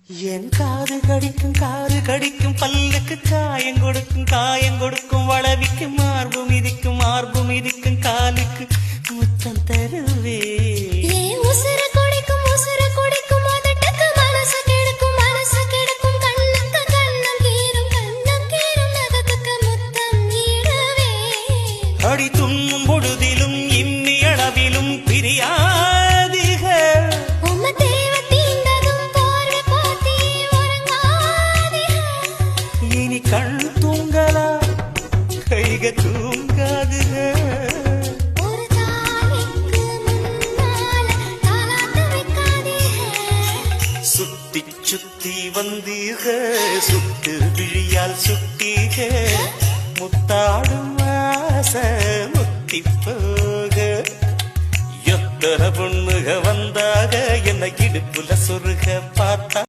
என் காது கடிக்கும் பல்லுக்கு காயம் கொடுக்கும் வளவிக்கும் மார்பு மிதிக்கும் காலுக்கு முத்தம் தருவே உசுர குடிக்கும் அதட்டுக்கு மனசு கெடுக்கும் கண்ணுக்கு கண்ணம் கீரும் நகத்துக்கு முத்தம் ஈடவே அடி துண்ணும் பொழுதிலும் இம்மி அளவிலும் பிரியா கண் தூங்கலா கைக தூங்காது ஒரு தாய்க்கு முன்னால தாலாட்டு வைக்காதே சுத்தி வந்தீக சுட்டு விழியால் சுட்டீக முத்தாடும் ஆசை முத்தி போக எத்தனை பொண்ணுக வந்தாக என்ன இடுப்புல சொருக பார்த்தா